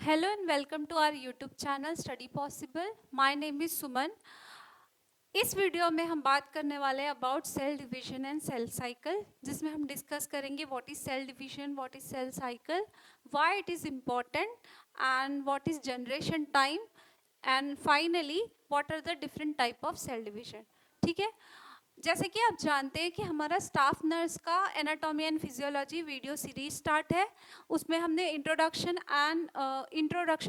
Hello and welcome to our YouTube channel Study Possible. My name is Suman. इस video में हम बात करने वाले हैं about cell division and cell cycle, जिसमें हम डिस्कस करेंगे what is cell division, what is cell cycle, why it is important and what is generation time and finally what are the different type of cell division. ठीक है, जैसे कि आप जानते हैं कि हमारा स्टाफ नर्स का anatomy and physiology video series start है. उसमें हमने इंट्रोडक्शन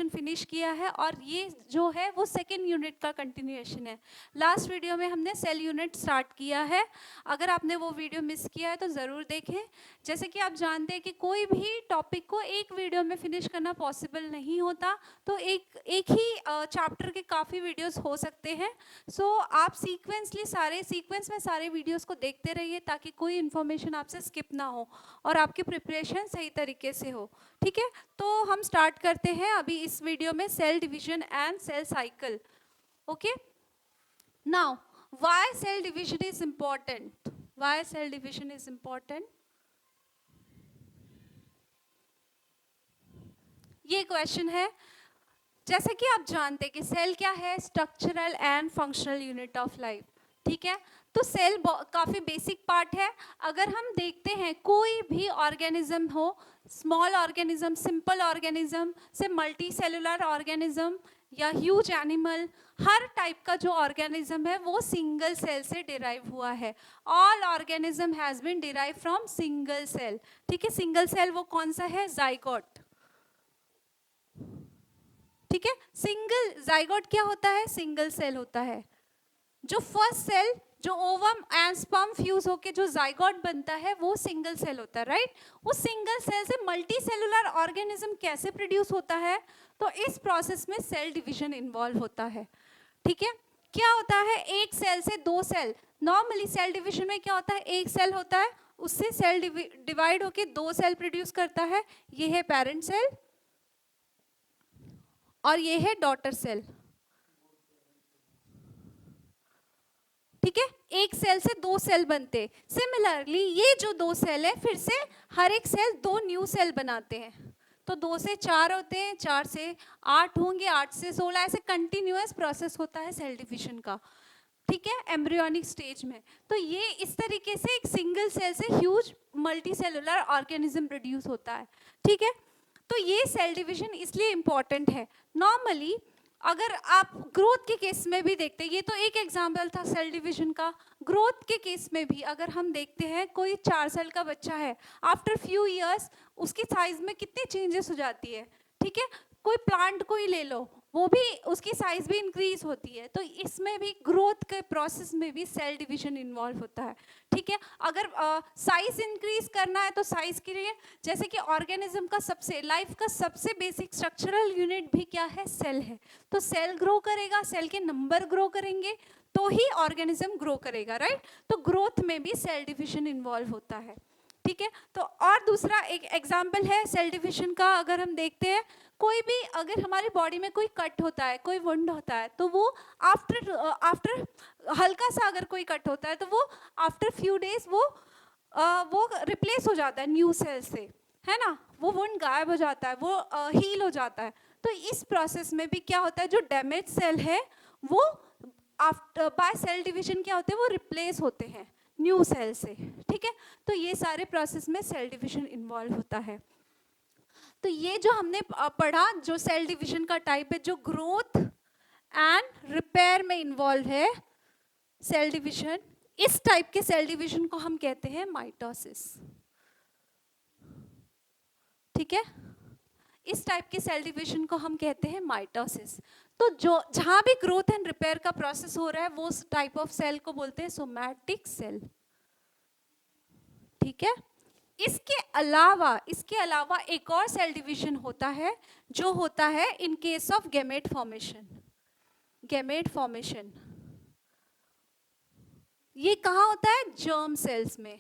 फिनिश किया है और ये जो है वो सेकेंड यूनिट का कंटिन्यूएशन है. लास्ट वीडियो में हमने सेल यूनिट स्टार्ट किया है. अगर आपने वो वीडियो मिस किया है तो ज़रूर देखें. जैसे कि आप जानते हैं कि कोई भी टॉपिक को एक वीडियो में फिनिश करना पॉसिबल नहीं होता, तो एक ही चैप्टर के काफ़ी वीडियोस हो सकते हैं. सो आप सीक्वेंस में सारे वीडियोस को देखते रहिए ताकि कोई इन्फॉर्मेशन आपसे स्किप ना हो और आपकी प्रिपरेशन सही तरीके से हो. ठीक है, तो हम स्टार्ट करते हैं अभी इस वीडियो में cell division and cell cycle. Okay, now why cell division is important. Why cell division is important, ये क्वेश्चन है. जैसे कि आप जानते हैं कि सेल क्या है, structural and functional unit of life. ठीक है, तो सेल काफ़ी बेसिक पार्ट है. अगर हम देखते हैं कोई भी ऑर्गेनिज्म हो, स्मॉल ऑर्गेनिज्म, सिंपल ऑर्गेनिज्म से मल्टी सेलुलर ऑर्गेनिज्म या ह्यूज एनिमल, हर टाइप का जो ऑर्गेनिज्म है वो सिंगल सेल से डिराइव हुआ है. All organism has been derive from single cell. ठीक है, सिंगल सेल वो कौन सा है, जाइगोट. ठीक है, सिंगल जाइगोट क्या होता है, सिंगल सेल होता है. जो फर्स्ट सेल जो ओवम एंड स्पर्म फ्यूज होके जो जाइगोट बनता है वो सिंगल सेल होता है, राइट. उस सिंगल सेल से मल्टी सेलुलर ऑर्गेनिज्म कैसे प्रोड्यूस होता है, तो इस प्रोसेस में सेल डिवीजन इन्वॉल्व होता है. ठीक है, क्या होता है, एक सेल से दो सेल. नॉर्मली सेल डिवीजन में क्या होता है, एक सेल होता है, उससे सेल डिवाइड होके दो सेल प्रोड्यूस करता है. ये है पेरेंट सेल और ये है डॉटर सेल. ठीक है, एक सेल से दो सेल बनते. सिमिलरली ये जो दो सेल है फिर से हर एक सेल दो न्यू सेल बनाते हैं. तो दो से चार होते हैं, चार से आठ होंगे, आठ से 16, ऐसे कंटिन्यूअस प्रोसेस होता है सेल डिवीजन का. ठीक है, एम्ब्रियोनिक स्टेज में. तो ये इस तरीके से एक सिंगल सेल से huge multi cellular organism produce होता है. ठीक है, तो ये सेल डिवीजन इसलिए इम्पॉर्टेंट है. नॉर्मली अगर आप ग्रोथ के केस में भी देखते हैं, ये तो एक एग्जाम्पल था सेल डिवीजन का. ग्रोथ के केस में भी अगर हम देखते हैं, कोई 4 साल का बच्चा है, आफ्टर फ्यू इयर्स उसकी साइज में कितनी चेंजेस हो जाती है. ठीक है, कोई प्लांट को ही ले लो, वो भी उसकी साइज भी इंक्रीज होती है. तो इसमें भी ग्रोथ के प्रोसेस में भी सेल डिवीजन इन्वॉल्व होता है. ठीक है, अगर साइज इंक्रीज करना है तो साइज के लिए, जैसे कि ऑर्गेनिज्म का सबसे लाइफ का सबसे बेसिक स्ट्रक्चरल यूनिट भी क्या है, सेल है. तो सेल ग्रो करेगा, सेल के नंबर ग्रो करेंगे तो ही ऑर्गेनिज्म ग्रो करेगा, राइट. तो ग्रोथ में भी सेल डिवीजन इन्वॉल्व होता है. ठीक है, तो और दूसरा एक एग्जाम्पल है सेल डिवीजन का. अगर हम देखते हैं, कोई भी अगर हमारी बॉडी में कोई कट होता है, कोई वुंड होता है, तो वो आफ्टर हल्का सा अगर कोई कट होता है तो वो आफ्टर फ्यू डेज वो रिप्लेस हो जाता है न्यू सेल से, है ना. वो वुंड गायब हो जाता है, वो हील हो जाता है. तो इस प्रोसेस में भी क्या होता है, जो डैमेज सेल है वो आफ्टर बाय सेल डिवीजन क्या होते हैं, वो रिप्लेस होते हैं न्यू सेल से. ठीक है, तो ये सारे प्रोसेस में सेल डिवीजन इन्वॉल्व होता है. तो ये जो हमने पढ़ा, जो सेल डिवीजन का टाइप है, जो ग्रोथ एंड रिपेयर में इन्वॉल्व है सेल डिवीजन, इस टाइप के सेल डिवीजन को हम कहते हैं माइटोसिस. ठीक है, इस टाइप के सेल डिवीजन को हम कहते हैं माइटोसिस. तो जो जहां भी ग्रोथ एंड रिपेयर का प्रोसेस हो रहा है वो टाइप ऑफ सेल को बोलते हैं सोमैटिक सेल. ठीक है, इसके अलावा एक और सेल डिवीजन होता है जो होता है in case of gamete formation. Gamete formation ये कहाँ होता है, जर्म सेल्स में.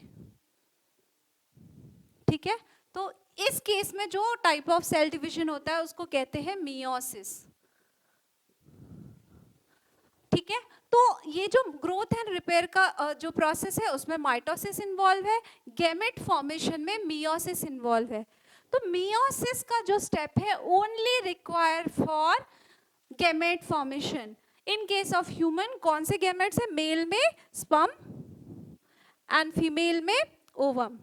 ठीक है, तो इस केस में जो टाइप ऑफ सेल डिवीजन होता है उसको कहते हैं मियोसिस. ठीक है, तो ये जो ग्रोथ एंड रिपेयर का जो प्रोसेस है उसमें माइटोसिस इन्वॉल्व है, गैमेट फॉर्मेशन में मियोसिस इन्वॉल्व है. तो मियोसिस का जो स्टेप है only require for gamete formation. In case of human कौन से गैमेट्स है? मेल में स्पर्म एंड फीमेल में ओवम।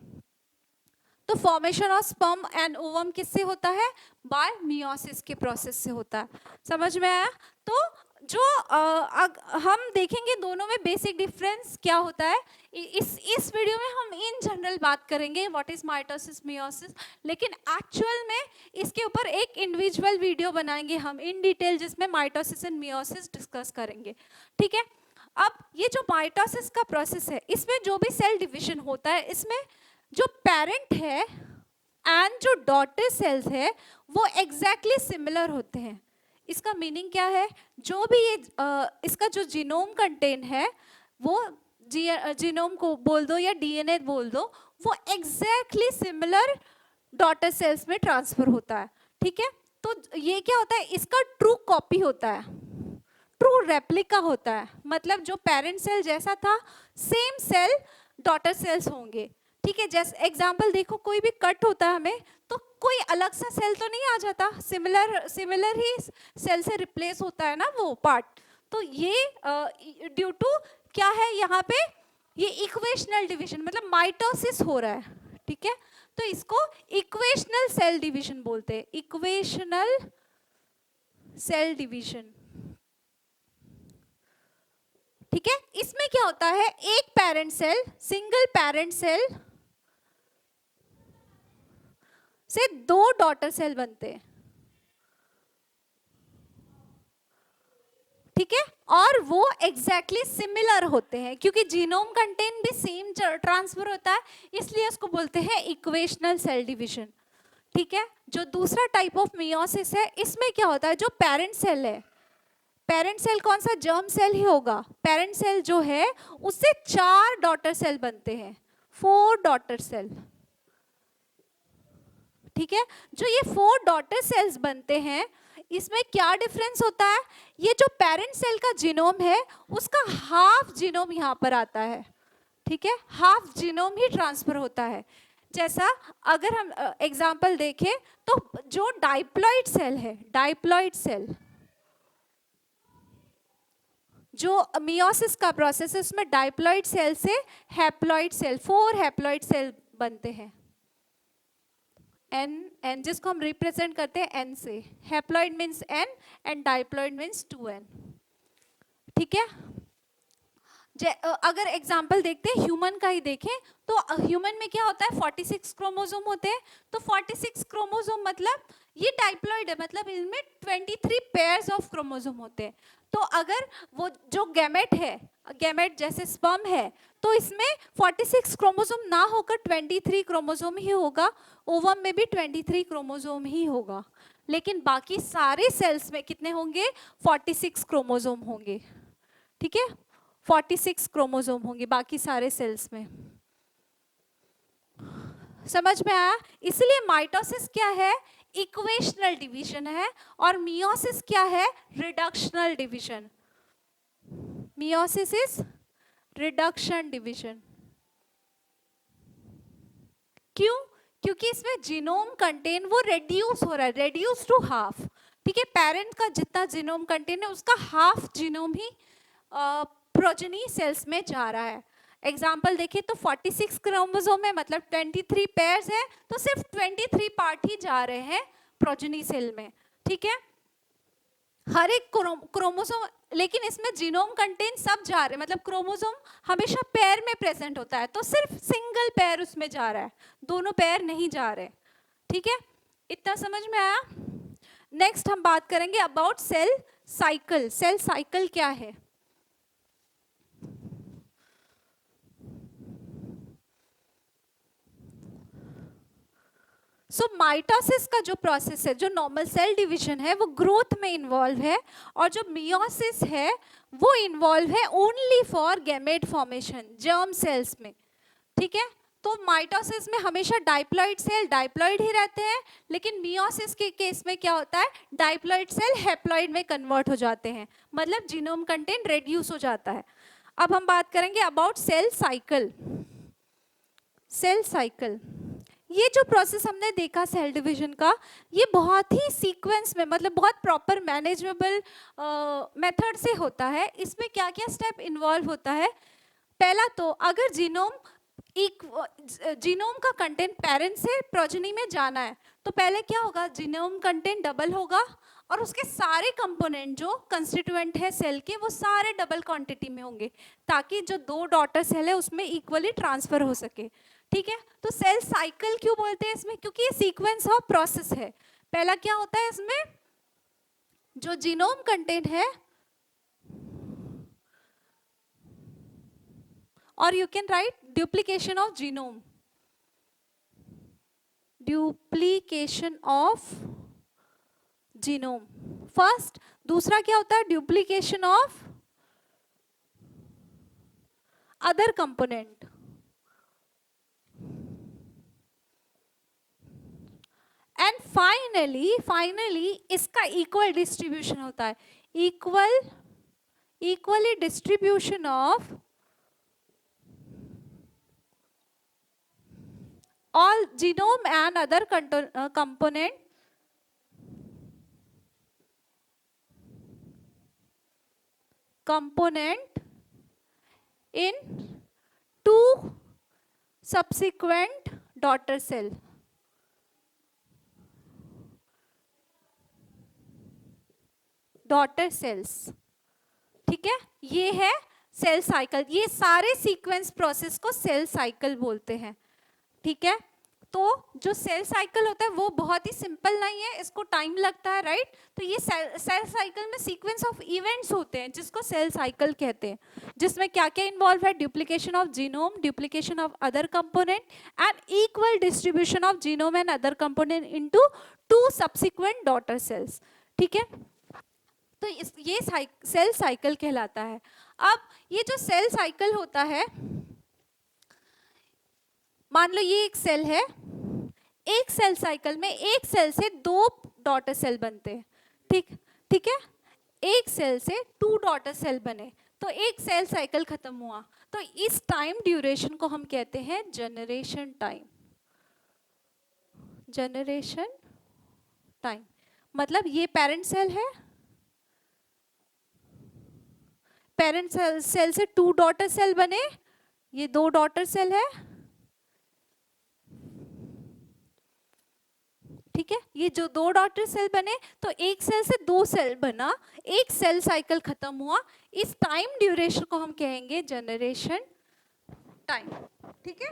तो formation of sperm and ovum किससे होता है? बाय मियोसिस के प्रोसेस से होता है। समझ में आया? तो जो हम देखेंगे दोनों में बेसिक डिफरेंस क्या होता है। इस वीडियो में हम इन जनरल बात करेंगे व्हाट इज माइटोसिस मियोसिस, लेकिन एक्चुअल में इसके ऊपर एक इंडिविजुअल वीडियो बनाएंगे हम इन डिटेल, जिसमें माइटोसिस एंड मियोसिस डिस्कस करेंगे। ठीक है। अब ये जो माइटोसिस का प्रोसेस है, इसमें जो भी सेल डिविजन होता है, इसमें जो पेरेंट है एंड जो डॉटर सेल्स है वो एग्जैक्टली सिमिलर होते हैं। इसका मीनिंग क्या है? जो भी ये इसका जो जीनोम कंटेन है, वो जीनोम को बोल दो या डीएनए बोल दो, वो एग्जैक्टली सिमिलर डॉटर सेल्स में ट्रांसफर होता है। ठीक है। तो ये क्या होता है? इसका ट्रू कॉपी होता है, ट्रू रेप्लिका होता है। मतलब जो पेरेंट सेल जैसा था सेम सेल डॉटर सेल्स होंगे। ठीक है। जैसे एग्जाम्पल देखो, कोई भी कट होता है हमें तो कोई अलग सा सेल तो नहीं आ जाता, सिमिलर ही सेल से रिप्लेस होता है ना वो पार्ट। तो ये ड्यू टू क्या है यहाँ पे? ये इक्वेशनल डिवीजन, मतलब माइटोसिस हो रहा है। ठीक है। तो इसको इक्वेशनल सेल डिवीजन बोलते हैं, इक्वेशनल सेल डिवीजन। ठीक है। इसमें क्या होता है? एक parent cell, single parent cell से दो डॉटर सेल बनते हैं। ठीक है। और वो एग्जैक्टली सिमिलर होते हैं, क्योंकि जीनोम कंटेंट भी सेम ट्रांसफर होता है, इसलिए उसको बोलते हैं इक्वेशनल सेल डिवीजन। ठीक है। जो दूसरा टाइप ऑफ मियोसिस है, इसमें क्या होता है? जो पेरेंट सेल है, पेरेंट सेल कौन सा? जर्म सेल ही होगा। पेरेंट सेल जो है उससे 4 डॉटर सेल बनते हैं, 4 डॉटर सेल। ठीक है। जो ये 4 डॉटर सेल्स बनते हैं, इसमें क्या डिफरेंस होता है? ये जो पेरेंट सेल का जीनोम है उसका हाफ जीनोम यहाँ पर आता है। ठीक है। हाफ जीनोम ही ट्रांसफर होता है। जैसा अगर हम एग्जांपल देखें तो जो डाइप्लॉइड सेल है, डाइप्लॉइड सेल, जो मियोसिस का प्रोसेस है उसमें डाइप्लॉइड सेल से हैप्लॉइड सेल, 4 हैप्लॉइड सेल बनते हैं। एन जिसको हम रिप्रेजेंट करते हैं एन से। Haploid means n and diploid means 2n। ठीक है। अगर एग्जांपल देखते हैं ह्यूमन का ही देखें तो ह्यूमन में क्या होता है? 46 क्रोमोसोम होते हैं। तो 46 क्रोमोसोम मतलब ये डाइप्लॉइड है, मतलब इनमें 23 पेयर्स ऑफ क्रोमोसोम होते हैं। तो अगर वो जो गैमेट है, गैमेट जैसे स्पर्म है, तो इसमें 46 क्रोमोसोम ना होकर 23 क्रोमोसोम ही होगा। ओवम में भी 23 क्रोमोसोम ही होगा, लेकिन बाकी सारे सेल्स में कितने होंगे? 46 क्रोमोसोम होंगे। ठीक है। 46 क्रोमोसोम होंगे बाकी सारे सेल्स में। समझ में आया? इसलिए माइटोसिस क्या है? इक्वेशनल डिवीजन है, और मियोसिस क्या है? Reductional division. Meiosis is reduction division. क्यों? क्योंकि इसमें जीनोम कंटेन वो रेड्यूस हो रहा है, रेड्यूस टू हाफ। ठीक है। पेरेंट का जितना जीनोम कंटेन है उसका हाफ जीनोम ही प्रोजेनी सेल्स में जा रहा है। एग्जाम्पल देखिए तो 46 क्रोमोसोम है, मतलब 23 पेयर्स है, तो सिर्फ 23 पार्ट ही जा रहे हैं प्रोजेनी सेल में। ठीक है। हर एक क्रोमोसोम, लेकिन इसमें जीनोम कंटेंट सब जा रहे हैं, मतलब क्रोमोसोम हमेशा पेयर में प्रेजेंट होता है, तो सिर्फ सिंगल पेयर उसमें जा रहा है, दोनों पेयर नहीं जा रहे। ठीक है। इतना समझ में आया? नेक्स्ट हम बात करेंगे about cell cycle. Cell cycle क्या है? सो माइटोसिस का जो प्रोसेस है, जो नॉर्मल सेल डिवीजन है, वो ग्रोथ में इन्वॉल्व है, और जो मियोसिस है वो इन्वॉल्व है only for gamete formation, germ cells में। ठीक है। तो माइटोसिस में हमेशा डाइप्लॉइड सेल डाइप्लॉइड ही रहते हैं, लेकिन मियोसिस के केस में क्या होता है? डाइप्लॉइड सेल हैप्लॉइड में कन्वर्ट हो जाते हैं, मतलब जीनोम कंटेंट रेड्यूस हो जाता है। अब हम बात करेंगे about cell cycle. Cell cycle ये जो प्रोसेस हमने देखा सेल डिवीजन का, ये बहुत ही सीक्वेंस में, मतलब बहुत प्रॉपर मैनेजेबल मेथड से होता है। इसमें क्या क्या स्टेप इन्वॉल्व होता है? पहला तो अगर जीनोम का कंटेंट पेरेंट से प्रोजेनी में जाना है, तो पहले क्या होगा, जीनोम कंटेंट डबल होगा और उसके सारे कंपोनेंट जो कंस्टिट्यूएंट है सेल के, वो सारे डबल क्वांटिटी में होंगे, ताकि जो दो डॉटर सेल है उसमें इक्वली ट्रांसफर हो सके। ठीक है, तो सेल साइकिल क्यों बोलते हैं इसमें? क्योंकि ये सीक्वेंस ऑफ प्रोसेस है। पहला क्या होता है इसमें, जो जीनोम कंटेंट है, और you can write duplication of genome, duplication of genome first. दूसरा क्या होता है, duplication of other component। And finally इसका इक्वल डिस्ट्रीब्यूशन होता है, equally distribution of all genome and other component in two subsequent daughter cell। Daughter cells. ठीक है, ये है सेल साइकिल। ये सारे सीक्वेंस प्रोसेस को सेल साइकिल बोलते हैं। ठीक है, तो जो सेल साइकिल होता है वो बहुत ही सिंपल नहीं है, इसको टाइम लगता है, राइट। तो ये सेल साइकिल में सीक्वेंस ऑफ इवेंट्स होते हैं जिसको सेल साइकिल कहते हैं, जिसमें क्या क्या इन्वॉल्व है, duplication of genome, duplication of other component and equal distribution of genome and other component into two subsequent daughter cells. ठीक है, तो ये सेल साइकिल कहलाता है। अब ये जो सेल साइकिल होता है, मान लो ये एक सेल है, एक सेल साइकिल में एक सेल से दो डॉटर सेल बनते हैं। ठीक है, एक सेल से टू डॉटर सेल बने तो एक सेल साइकिल खत्म हुआ। तो इस टाइम ड्यूरेशन को हम कहते हैं जनरेशन टाइम। जनरेशन टाइम मतलब ये पेरेंट सेल है, पेरेंट सेल से टू डॉटर सेल बने, ये दो डॉटर सेल है। ठीक है, ये जो दो डॉटर सेल बने तो एक सेल से दो सेल बना, एक सेल साइकिल खत्म हुआ। इस टाइम ड्यूरेशन को हम कहेंगे जनरेशन टाइम। ठीक है,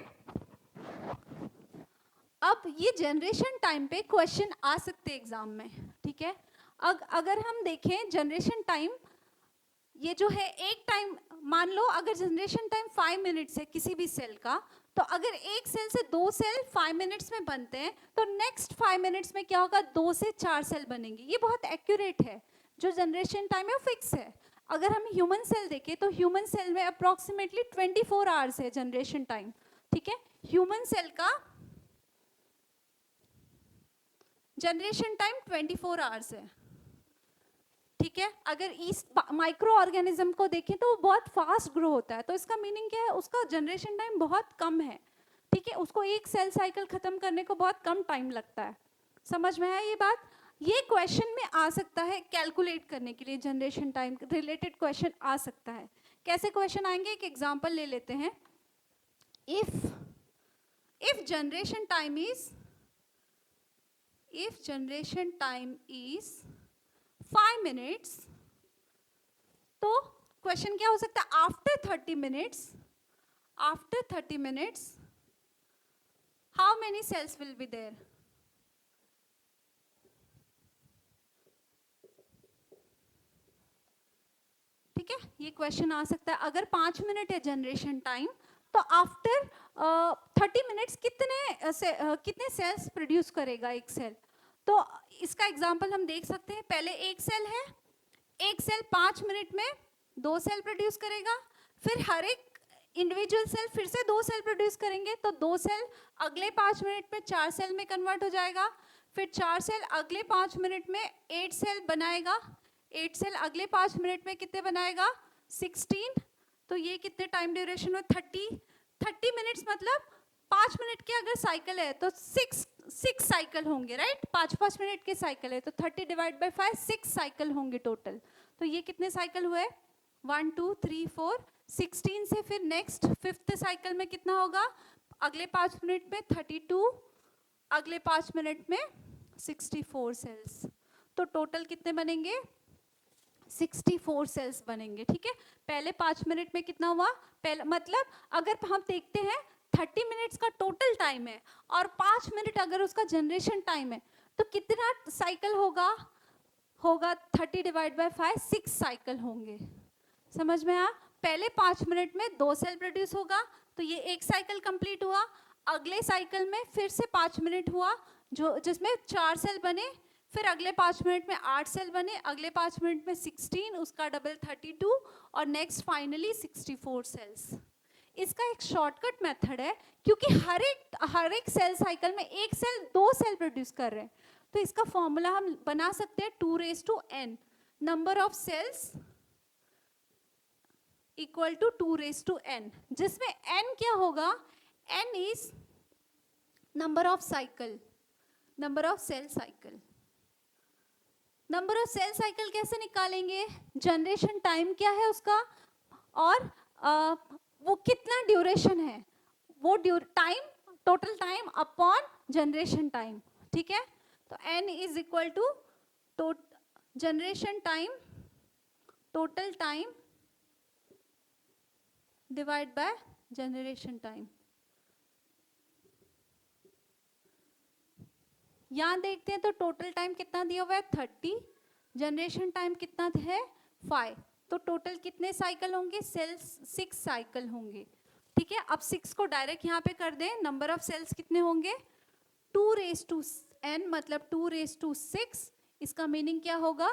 अब ये जनरेशन टाइम पे क्वेश्चन आ सकते हैं एग्जाम में। ठीक है, अगर हम देखें जनरेशन टाइम, ये जो है एक टाइम, मान लो अगर जनरेशन टाइम 5 मिनट्स है किसी भी सेल का, तो अगर एक सेल से दो सेल 5 मिनट्स में बनते हैं तो नेक्स्ट 5 मिनट्स में क्या होगा, 2 से 4 सेल बनेंगे। ये बहुत एक्यूरेट है, जो जनरेशन टाइम है वो फिक्स है। अगर हम ह्यूमन सेल देखें तो ह्यूमन सेल में अप्रोक्सीमेटली 24 आवर्स है जनरेशन टाइम। ठीक है, ह्यूमन सेल का जनरेशन टाइम 24 आवर्स है। ठीक है, अगर इस माइक्रो ऑर्गेनिज्म को देखें तो वो बहुत फास्ट ग्रो होता है, तो इसका मीनिंग क्या है, उसका जनरेशन टाइम बहुत कम है। ठीक है, उसको एक सेल साइकिल खत्म करने को बहुत कम टाइम लगता है। समझ में आया ये बात? ये क्वेश्चन में आ सकता है, कैलकुलेट करने के लिए जनरेशन टाइम रिलेटेड क्वेश्चन आ सकता है। कैसे क्वेश्चन आएंगे, एक एग्जांपल ले लेते हैं। If generation time is 5 minutes, तो क्वेश्चन क्या हो सकता है, after 30 minutes how many cells will be there. ठीक है, ये क्वेश्चन आ सकता है। अगर 5 मिनट है जनरेशन टाइम, तो आफ्टर 30 मिनट्स कितने सेल्स प्रोड्यूस करेगा एक सेल। तो इसका एग्जांपल हम देख सकते हैं। पहले एक सेल है, एक सेल 5 मिनट में 2 सेल प्रोड्यूस करेगा, फिर हर एक इंडिविजुअल सेल फिर से 2 सेल प्रोड्यूस करेंगे, तो 2 सेल अगले 5 मिनट में 4 सेल में कन्वर्ट हो जाएगा, फिर 4 सेल अगले 5 मिनट में 8 सेल बनाएगा, 8 सेल अगले 5 मिनट में कितने बनाएगा, 16। तो ये कितने टाइम ड्यूरेशन में, 30 मिनट्स मतलब 5 मिनट के अगर साइकिल है तो 6 साइकिल होंगे, राइट? 5 मिनट के साइकिल है तो 30 डिवाइड बाय 5 6 साइकिल होंगे टोटल। तो ये कितने साइकिल हुए? 1 2 3 4 16 से फिर नेक्स्ट 5th साइकिल में कितना होगा? अगले 5 मिनट में 32, अगले 5 मिनट में 64 सेल्स। तो टोटल कितने बनेंगे? 64 सेल्स बनेंगे, ठीक है? पहले 5 मिनट में कितना हुआ? पहले मतलब अगर हम देखते हैं 30 मिनट्स का टोटल टाइम है और 5 मिनट अगर उसका जनरेशन टाइम है तो कितना साइकिल होगा? होगा 30 डिवाइड बाय 5 6 साइकिल होंगे। समझ में आया? पहले 5 मिनट में 2 सेल प्रोड्यूस होगा तो ये एक साइकिल कंप्लीट हुआ। अगले साइकिल में फिर से 5 मिनट हुआ जो जिसमें 4 सेल बने, फिर अगले 5 मिनट में 8 सेल बने, अगले 5 मिनट में 16, उसका डबल 32 और नेक्स्ट फाइनली 64 सेल्स। इसका एक शॉर्टकट मेथड है क्योंकि हर एक सेल साइकिल में एक सेल 2 सेल प्रोड्यूस कर रहे हैं, तो इसका फॉर्मूला हम बना सकते हैं 2n, number of cells equal to 2n, जिसमें n क्या होगा? n is number of cycle, number of cell cycle. Number of cell cycle कैसे निकालेंगे? जनरेशन टाइम क्या है उसका और वो कितना ड्यूरेशन है, वो time, total time upon generation time, ठीक है? तो n is equal to generation time, total time divide by generation time. यहां देखते हैं तो टोटल टाइम कितना दिया हुआ है? 30, जनरेशन टाइम कितना है? 5, तो टोटल कितने साइकिल होंगे? सेल्स 6 साइकिल होंगे, ठीक है? अब 6 को डायरेक्ट यहाँ पे कर दें, नंबर ऑफ सेल्स कितने होंगे? 2n मतलब 2⁶, इसका मीनिंग क्या होगा?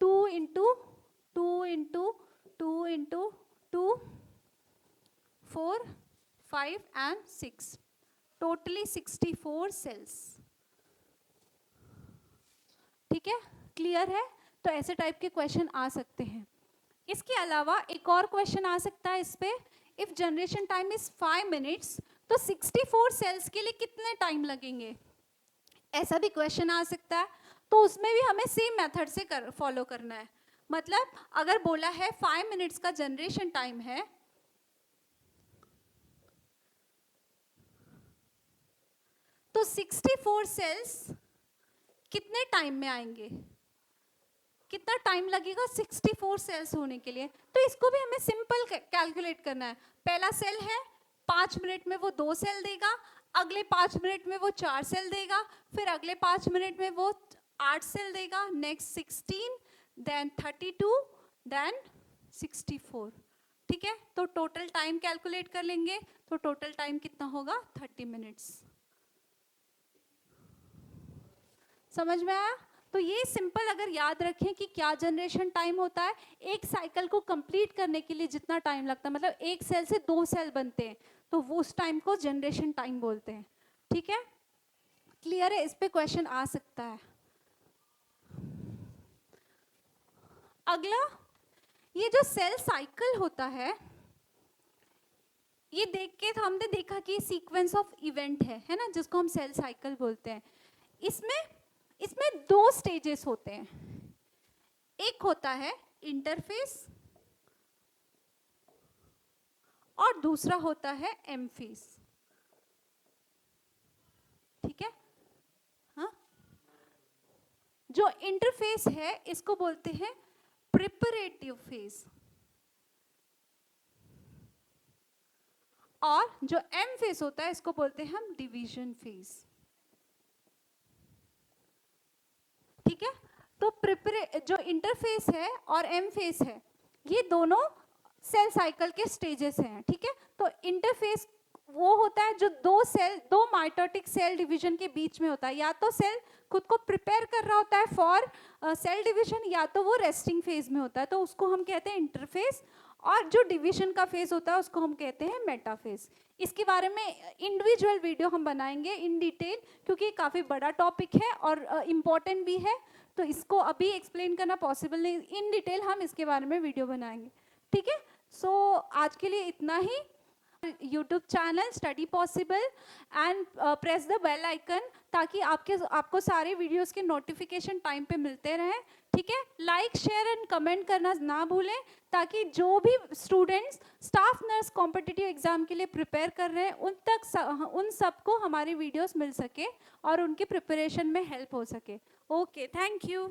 2 into 2 into 2 into 2 4 5 and 6, totally 64 cells, ठीक है? क्लियर है? तो ऐसे टाइप के क्वेश्चन आ सकते हैं। इसके अलावा एक और क्वेश्चन आ सकता है इस पे, if generation time is 5 minutes तो 64 सेल्स के लिए कितने टाइम लगेंगे? ऐसा भी क्वेश्चन आ सकता है, तो उसमें भी हमें सेम मेथड से फॉलो करना है। मतलब अगर बोला है 5 मिनट्स का जनरेशन टाइम है तो 64 सेल्स कितने टाइम में आएंगे? कितना टाइम लगेगा 64 सेल्स होने के लिए? तो इसको भी हमें सिंपल कैलकुलेट करना है। पहला सेल है, 5 मिनट में वो 2 सेल देगा, अगले 5 मिनट में वो 4 सेल देगा, फिर अगले 5 मिनट में वो 8 सेल देगा, नेक्स्ट 16, देन 32, देन 64, ठीक है? तो टोटल टाइम कैलकुलेट कर लेंगे, तो टोटल टाइम कितना होगा? 30 मिनट्स। समझ में आया? तो ये सिंपल अगर याद रखें कि क्या जनरेशन टाइम होता है, एक साइकिल को कंप्लीट करने के लिए जितना टाइम लगता है, मतलब एक सेल से 2 सेल बनते हैं, तो वो उस टाइम को जनरेशन टाइम बोलते हैं, ठीक है? क्लियर है? इस पे क्वेश्चन आ सकता है। अगला, ये जो सेल साइकिल होता है, ये देख के तो हमने देखा कि सीक्वेंस ऑफ इवेंट है ना, जिसको हम सेल साइकिल बोलते हैं। इसमें 2 स्टेजेस होते हैं, एक होता है इंटरफेस और दूसरा होता है एम फेज, ठीक है? हाँ, जो इंटरफेस है इसको बोलते हैं प्रिपरेटिव फेज, और जो एम फेज होता है इसको बोलते हैं हम डिवीजन फेज, ठीक है? तो जो इंटरफेस है और एम फेज है, ये दोनों सेल साइकिल के स्टेजेस हैं, ठीक है? तो इंटरफेस वो होता है जो दो माइटोटिक सेल डिवीजन के बीच में होता है, या तो सेल खुद को प्रिपेयर कर रहा होता है फॉर सेल डिवीजन, या तो वो रेस्टिंग फेज में होता है, तो उसको हम कहते हैं इंटरफेस। और जो डिवीजन का फेज होता है उसको हम कहते हैं मेटाफेज। इसके बारे में इंडिविजुअल वीडियो हम बनाएंगे इन डिटेल, क्योंकि ये काफ़ी बड़ा टॉपिक है और इम्पॉर्टेंट भी है, तो इसको अभी एक्सप्लेन करना पॉसिबल नहीं, इन डिटेल हम इसके बारे में वीडियो बनाएंगे, ठीक है? सो आज के लिए इतना ही। YouTube channel study possible and press the bell icon, ताकि आपको सारे वीडियोस के नोटिफिकेशन टाइम पे मिलते रहें। ठीक है, लाइक शेयर एंड कमेंट करना ना भूलें, ताकि जो भी students staff nurse competitive exam के लिए प्रिपेयर कर रहे हैं उन सबको हमारे वीडियोस मिल सके और उनके प्रिपरेशन में हेल्प हो सके। Okay, thank you.